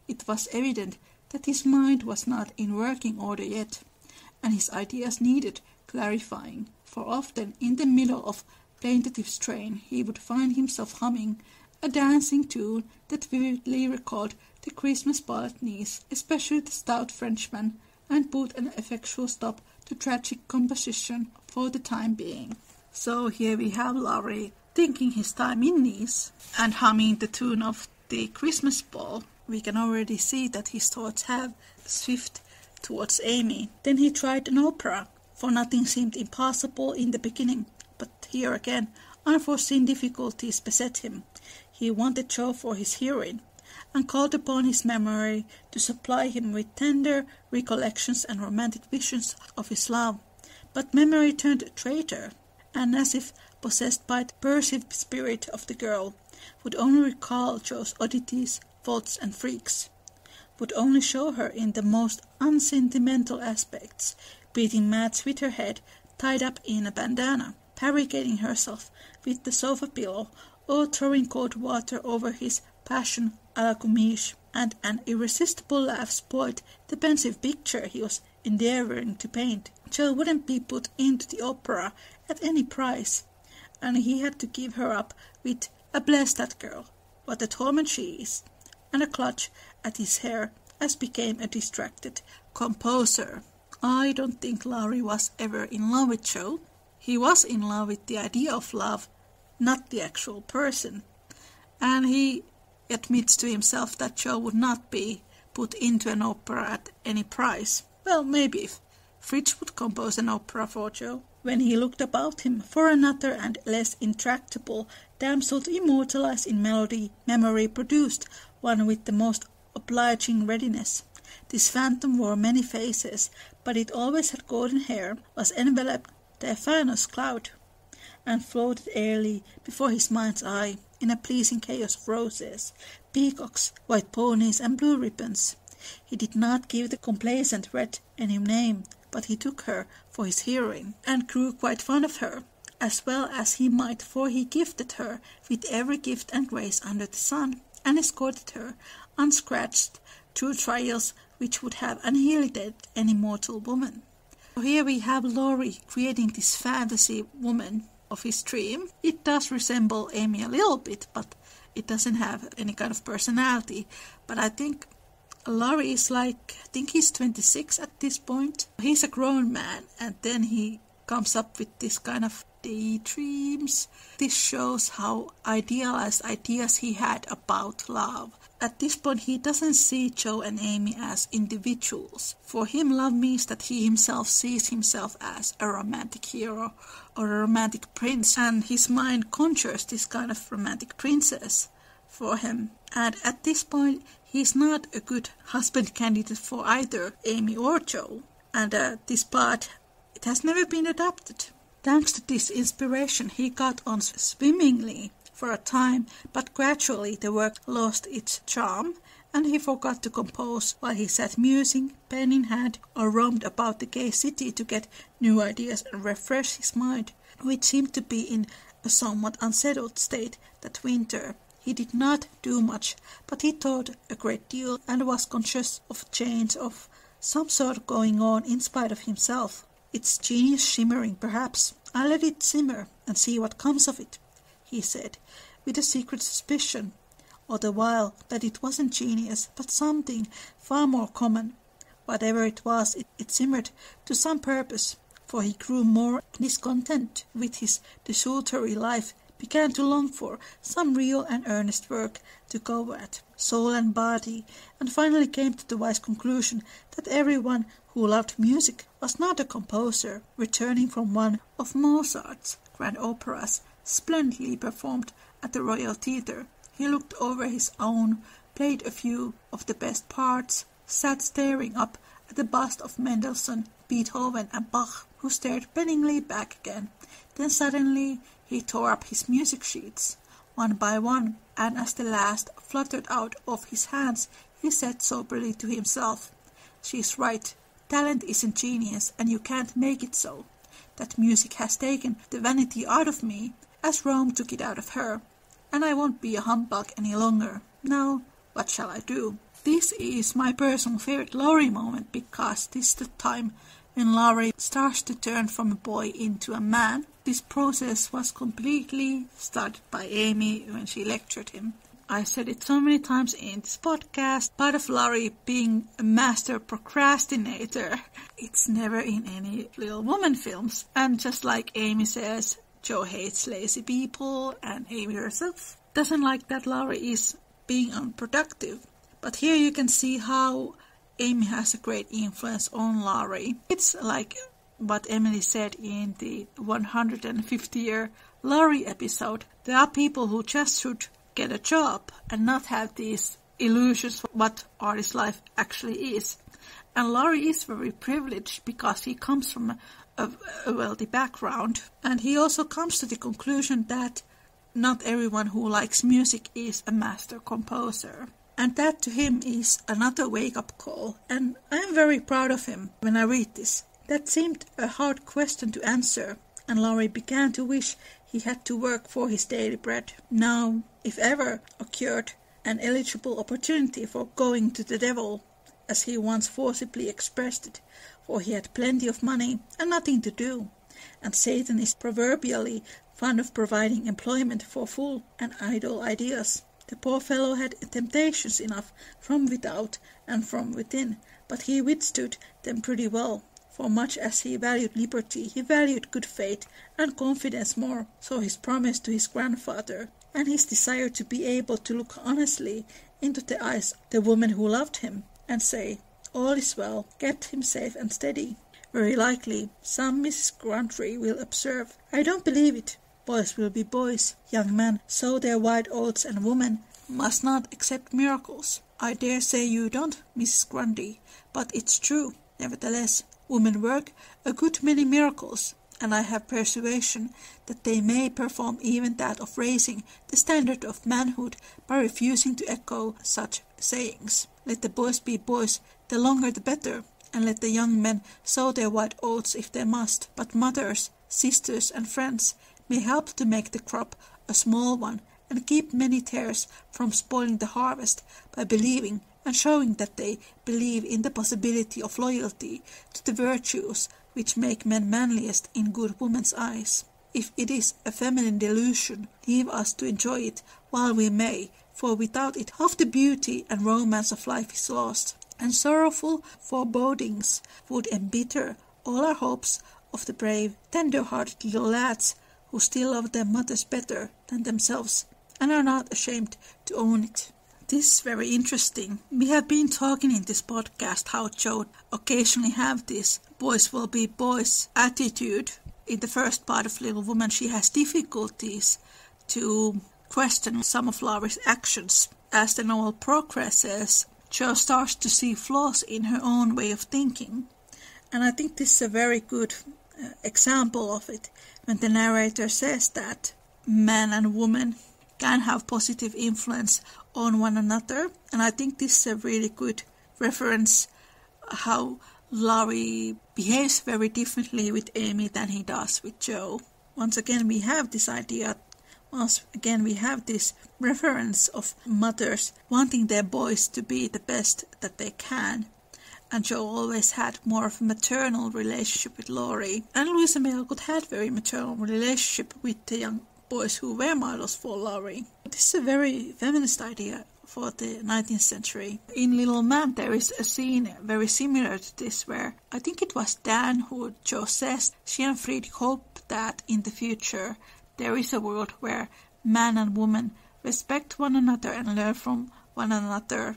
It was evident that his mind was not in working order yet, and his ideas needed clarifying, for often in the middle of plaintive strain he would find himself humming a dancing tune that vividly recalled the Christmas Polonaise, especially the Stout Frenchman, and put an effectual stop to tragic composition for the time being. So here we have Laurie thinking his time in Nice and humming the tune of the Christmas ball. We can already see that his thoughts have swift towards Amy. Then he tried an opera, for nothing seemed impossible in the beginning, but here again unforeseen difficulties beset him. He wanted Joe for his heroine, and called upon his memory to supply him with tender recollections and romantic visions of his love. But memory turned traitor, and as if possessed by the perceived spirit of the girl, would only recall Joe's oddities, faults, and freaks, would only show her in the most unsentimental aspects, beating mats with her head tied up in a bandana, barricading herself with the sofa pillow, or throwing cold water over his passion à la Comiche, and an irresistible laugh spoiled the pensive picture he was endeavouring to paint. Joe wouldn't be put into the opera at any price, and he had to give her up with a bless that girl, what a torment she is, and a clutch at his hair as became a distracted composer. I don't think Laurie was ever in love with Joe. He was in love with the idea of love, not the actual person, and he admits to himself that Joe would not be put into an opera at any price. Well, maybe if Fritz would compose an opera for Joe. When he looked about him for another and less intractable damsel to immortalize in melody, memory produced one with the most obliging readiness. This phantom wore many faces, but it always had golden hair, was enveloped the Ephanos cloud, and floated airily before his mind's eye in a pleasing chaos of roses, peacocks, white ponies, and blue ribbons. He did not give the complacent red any name, but he took her for his heroine, and grew quite fond of her, as well as he might, for he gifted her with every gift and grace under the sun, and escorted her, unscratched, through trials which would have annihilated any mortal woman. So here we have Laurie creating this fantasy woman of his dream. It does resemble Amy a little bit, but it doesn't have any kind of personality. But I think Laurie is I think he's 26 at this point. He's a grown man, and then he comes up with this kind of daydreams. This shows how idealized ideas he had about love. At this point, he doesn't see Joe and Amy as individuals. For him, love means that he himself sees himself as a romantic hero or a romantic prince, and his mind conjures this kind of romantic princess for him. And at this point, he's not a good husband candidate for either Amy or Joe. And this part, it has never been adapted. Thanks to this inspiration, he got on swimmingly for a time, but gradually the work lost its charm, and he forgot to compose while he sat musing, pen in hand, or roamed about the gay city to get new ideas and refresh his mind, which seemed to be in a somewhat unsettled state that winter. He did not do much, but he thought a great deal, and was conscious of change of some sort going on in spite of himself. Its genius shimmering, perhaps. I'll let it simmer and see what comes of it, he said, with a secret suspicion, all the while that it wasn't genius, but something far more common. Whatever it was, it simmered to some purpose, for he grew more discontent with his desultory life, began to long for some real and earnest work to go at, soul and body, and finally came to the wise conclusion that everyone who loved music was not a composer, returning from one of Mozart's grand operas, splendidly performed at the Royal Theatre. He looked over his own, played a few of the best parts, sat staring up at the bust of Mendelssohn, Beethoven, and Bach, who stared benignly back again. Then suddenly he tore up his music sheets, one by one, and as the last fluttered out of his hands, he said soberly to himself, "She's right. Talent isn't genius, and you can't make it so. That music has taken the vanity out of me, as Rome took it out of her, and I won't be a humbug any longer. Now, What shall I do? This is my personal favorite Laurie moment because this is the time when Laurie starts to turn from a boy into a man. This process was completely started by Amy when she lectured him. I said it so many times in this podcast, part of Laurie being a master procrastinator. It's never in any Little Woman films. And just like Amy says, Jo hates lazy people, and Amy herself doesn't like that Laurie is being unproductive. But here you can see how Amy has a great influence on Laurie. It's like what Emily said in the 150-year Laurie episode. There are people who just should get a job and not have these illusions of what artist life actually is. And Laurie is very privileged because he comes from a wealthy background. And he also comes to the conclusion that not everyone who likes music is a master composer. And that to him is another wake-up call. And I am very proud of him when I read this. That seemed a hard question to answer, and Laurie began to wish he had to work for his daily bread. Now, if ever occurred an eligible opportunity for going to the devil, as he once forcibly expressed it, for he had plenty of money and nothing to do, and Satan is proverbially fond of providing employment for fool and idle ideas. The poor fellow had temptations enough from without and from within, but he withstood them pretty well. For much as he valued liberty, he valued good faith and confidence more, so his promise to his grandfather and his desire to be able to look honestly into the eyes of the woman who loved him and say, all is well, kept him safe and steady. Very likely, some Mrs. Grantree will observe, I don't believe it. Boys will be boys. Young men sow their white oats, and women must not accept miracles. I dare say you don't, Mrs. Grundy, but it's true. Nevertheless, women work a good many miracles, and I have persuasion that they may perform even that of raising the standard of manhood by refusing to echo such sayings. Let the boys be boys, the longer the better, and let the young men sow their white oats if they must. But mothers, sisters, and friends may help to make the crop a small one, and keep many tares from spoiling the harvest by believing and showing that they believe in the possibility of loyalty to the virtues which make men manliest in good women's eyes. If it is a feminine delusion, leave us to enjoy it while we may, for without it half the beauty and romance of life is lost, and sorrowful forebodings would embitter all our hopes of the brave, tender-hearted little lads who still love their mothers better than themselves, and are not ashamed to own it. This is very interesting. We have been talking in this podcast how Jo occasionally have this boys will be boys attitude. In the first part of Little Woman, she has difficulties to question some of Laurie's actions. As the novel progresses, Jo starts to see flaws in her own way of thinking. And I think this is a very good example of it when the narrator says that man and woman can have positive influence on one another. And I think this is a really good reference how Laurie behaves very differently with Amy than he does with Jo. Once again we have this idea, once again we have this reference of mothers wanting their boys to be the best that they can. And Jo always had more of a maternal relationship with Laurie. And Louisa May Alcott had very maternal relationship with the young boys who were models for Laurie. This is a very feminist idea for the 19th century. In Little Man there is a scene very similar to this where I think it was Dan who Jo says she and Friedrich hope that in the future there is a world where man and woman respect one another and learn from one another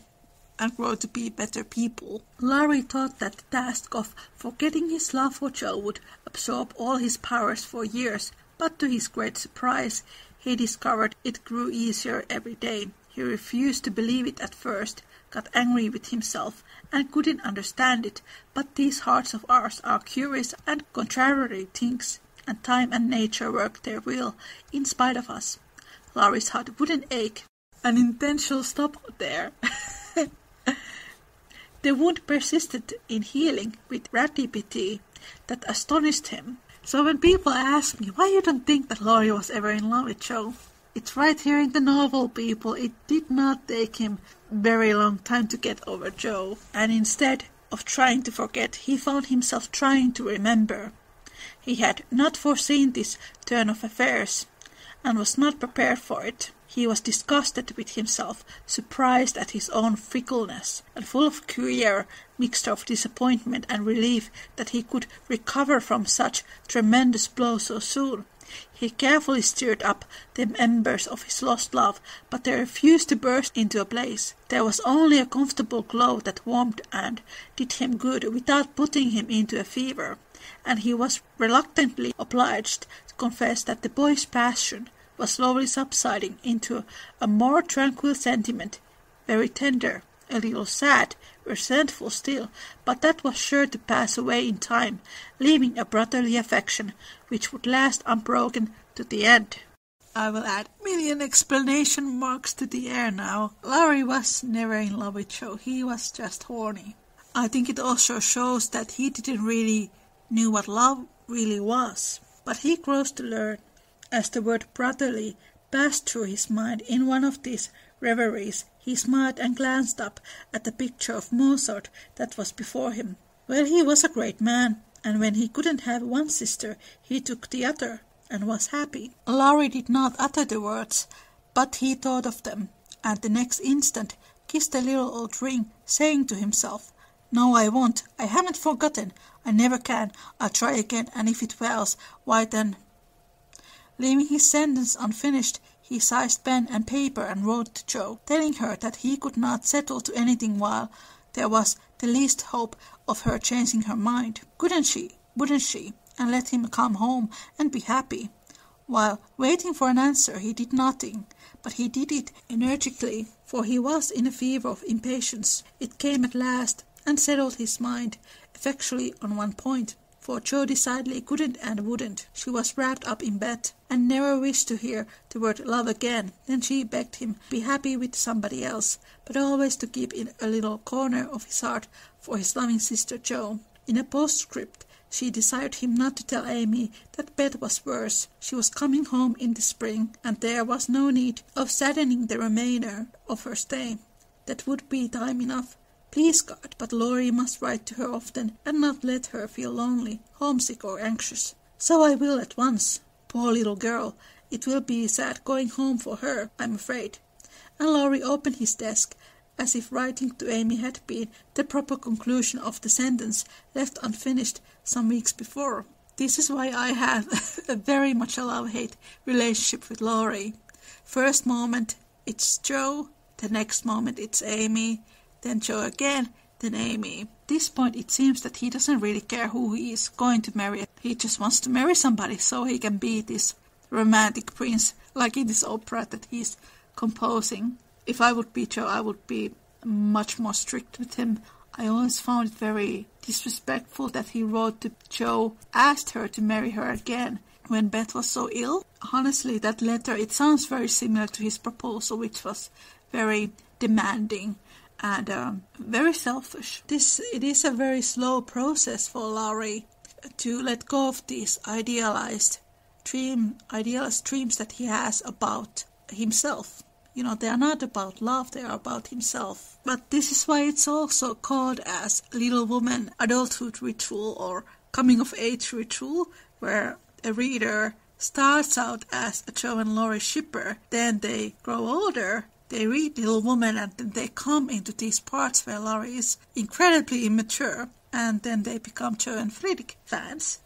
and grow to be better people. Laurie thought that the task of forgetting his love for Jo would absorb all his powers for years, but to his great surprise, he discovered it grew easier every day. He refused to believe it at first, got angry with himself, and couldn't understand it, but these hearts of ours are curious and contrary things, and time and nature work their will in spite of us. Laurie's heart wouldn't ache, and intentional stop there. The wound persisted in healing with rapidity that astonished him. So when people ask me why you don't think that Laurie was ever in love with Jo, it's right here in the novel, people. It did not take him very long time to get over Joe, and instead of trying to forget, he found himself trying to remember. He had not foreseen this turn of affairs, and was not prepared for it. He was disgusted with himself, surprised at his own fickleness, and full of queer mixture of disappointment and relief that he could recover from such tremendous blow so soon. He carefully stirred up the embers of his lost love, but they refused to burst into a blaze. There was only a comfortable glow that warmed and did him good without putting him into a fever, and he was reluctantly obliged to confess that the boy's passion was slowly subsiding into a more tranquil sentiment, very tender, a little sad, resentful still, but that was sure to pass away in time, leaving a brotherly affection which would last unbroken to the end. I will add million explanation marks to the air now. Laurie was never in love with Joe, he was just horny. I think it also shows that he didn't really knew what love really was, but he grows to learn. As the word brotherly passed through his mind in one of these reveries, he smiled and glanced up at the picture of Mozart that was before him. Well, he was a great man, and when he couldn't have one sister, he took the other, and was happy. Laurie did not utter the words, but he thought of them, and the next instant kissed the little old ring, saying to himself, "No, I won't. I haven't forgotten. I never can. I'll try again, and if it fails, why then—" Leaving his sentence unfinished, he seized pen and paper and wrote to Joe, telling her that he could not settle to anything while there was the least hope of her changing her mind. Couldn't she, wouldn't she, and let him come home and be happy? While waiting for an answer, he did nothing, but he did it energetically, for he was in a fever of impatience. It came at last, and settled his mind effectually on one point, for Joe decidedly couldn't and wouldn't. She was wrapped up in Beth, and never wished to hear the word love again. Then she begged him to be happy with somebody else, but always to keep in a little corner of his heart for his loving sister Joe. In a postscript, she desired him not to tell Amy that Beth was worse. She was coming home in the spring, and there was no need of saddening the remainder of her stay. That would be time enough. Please God, but Laurie must write to her often, and not let her feel lonely, homesick or anxious. So I will at once. Poor little girl, it will be sad going home for her, I'm afraid. And Laurie opened his desk, as if writing to Amy had been the proper conclusion of the sentence left unfinished some weeks before. This is why I have a very much a love-hate relationship with Laurie. First moment it's Joe, the next moment it's Amy, then Joe again, then Amy. At this point it seems that he doesn't really care who he is going to marry. He just wants to marry somebody so he can be this romantic prince, like in this opera that he's composing. If I would be Joe, I would be much more strict with him. I always found it very disrespectful that he wrote to Joe, asked her to marry her again when Beth was so ill. Honestly, that letter, it sounds very similar to his proposal, which was very demanding and very selfish. It is a very slow process for Laurie to let go of these idealized dreams that he has about himself. You know, they are not about love, they are about himself. But this is why it's also called as Little Woman Adulthood Ritual or Coming of Age Ritual, where a reader starts out as a Joe and Laurie shipper, then they grow older, they read Little Woman, and then they come into these parts where Laurie is incredibly immature, and then they become Joe and Friedrich fans.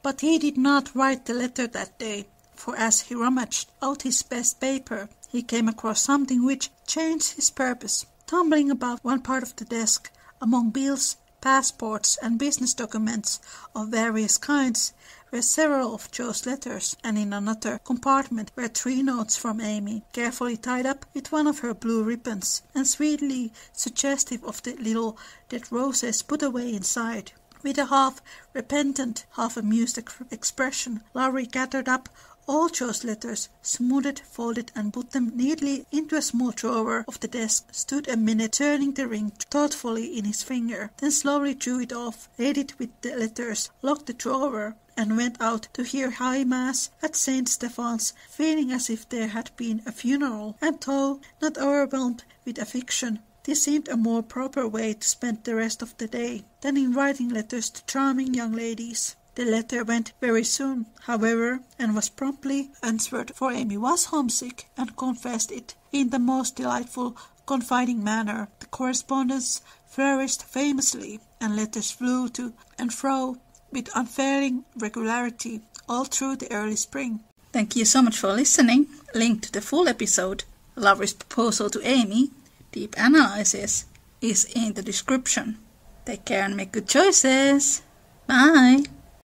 But he did not write the letter that day, for as he rummaged out his best paper, he came across something which changed his purpose. Tumbling about one part of the desk, among bills, passports, and business documents of various kinds, were several of Joe's letters, and in another compartment were 3 notes from Amy, carefully tied up with one of her blue ribbons, and sweetly suggestive of the little dead roses put away inside. With a half-repentant, half-amused expression, Laurie gathered up all Joe's letters, smoothed, folded, and put them neatly into a small drawer of the desk, stood a minute turning the ring thoughtfully in his finger, then slowly drew it off, laid it with the letters, locked the drawer, and went out to hear High Mass at St. Stephen's, feeling as if there had been a funeral, and though not overwhelmed with affliction, this seemed a more proper way to spend the rest of the day than in writing letters to charming young ladies. The letter went very soon, however, and was promptly answered, for Amy was homesick and confessed it in the most delightful, confiding manner. The correspondence flourished famously, and letters flew to and fro with unfailing regularity all through the early spring. Thank you so much for listening. Link to the full episode, Laurie's proposal to Amy, Deep Analysis, is in the description. Take care and make good choices. Bye!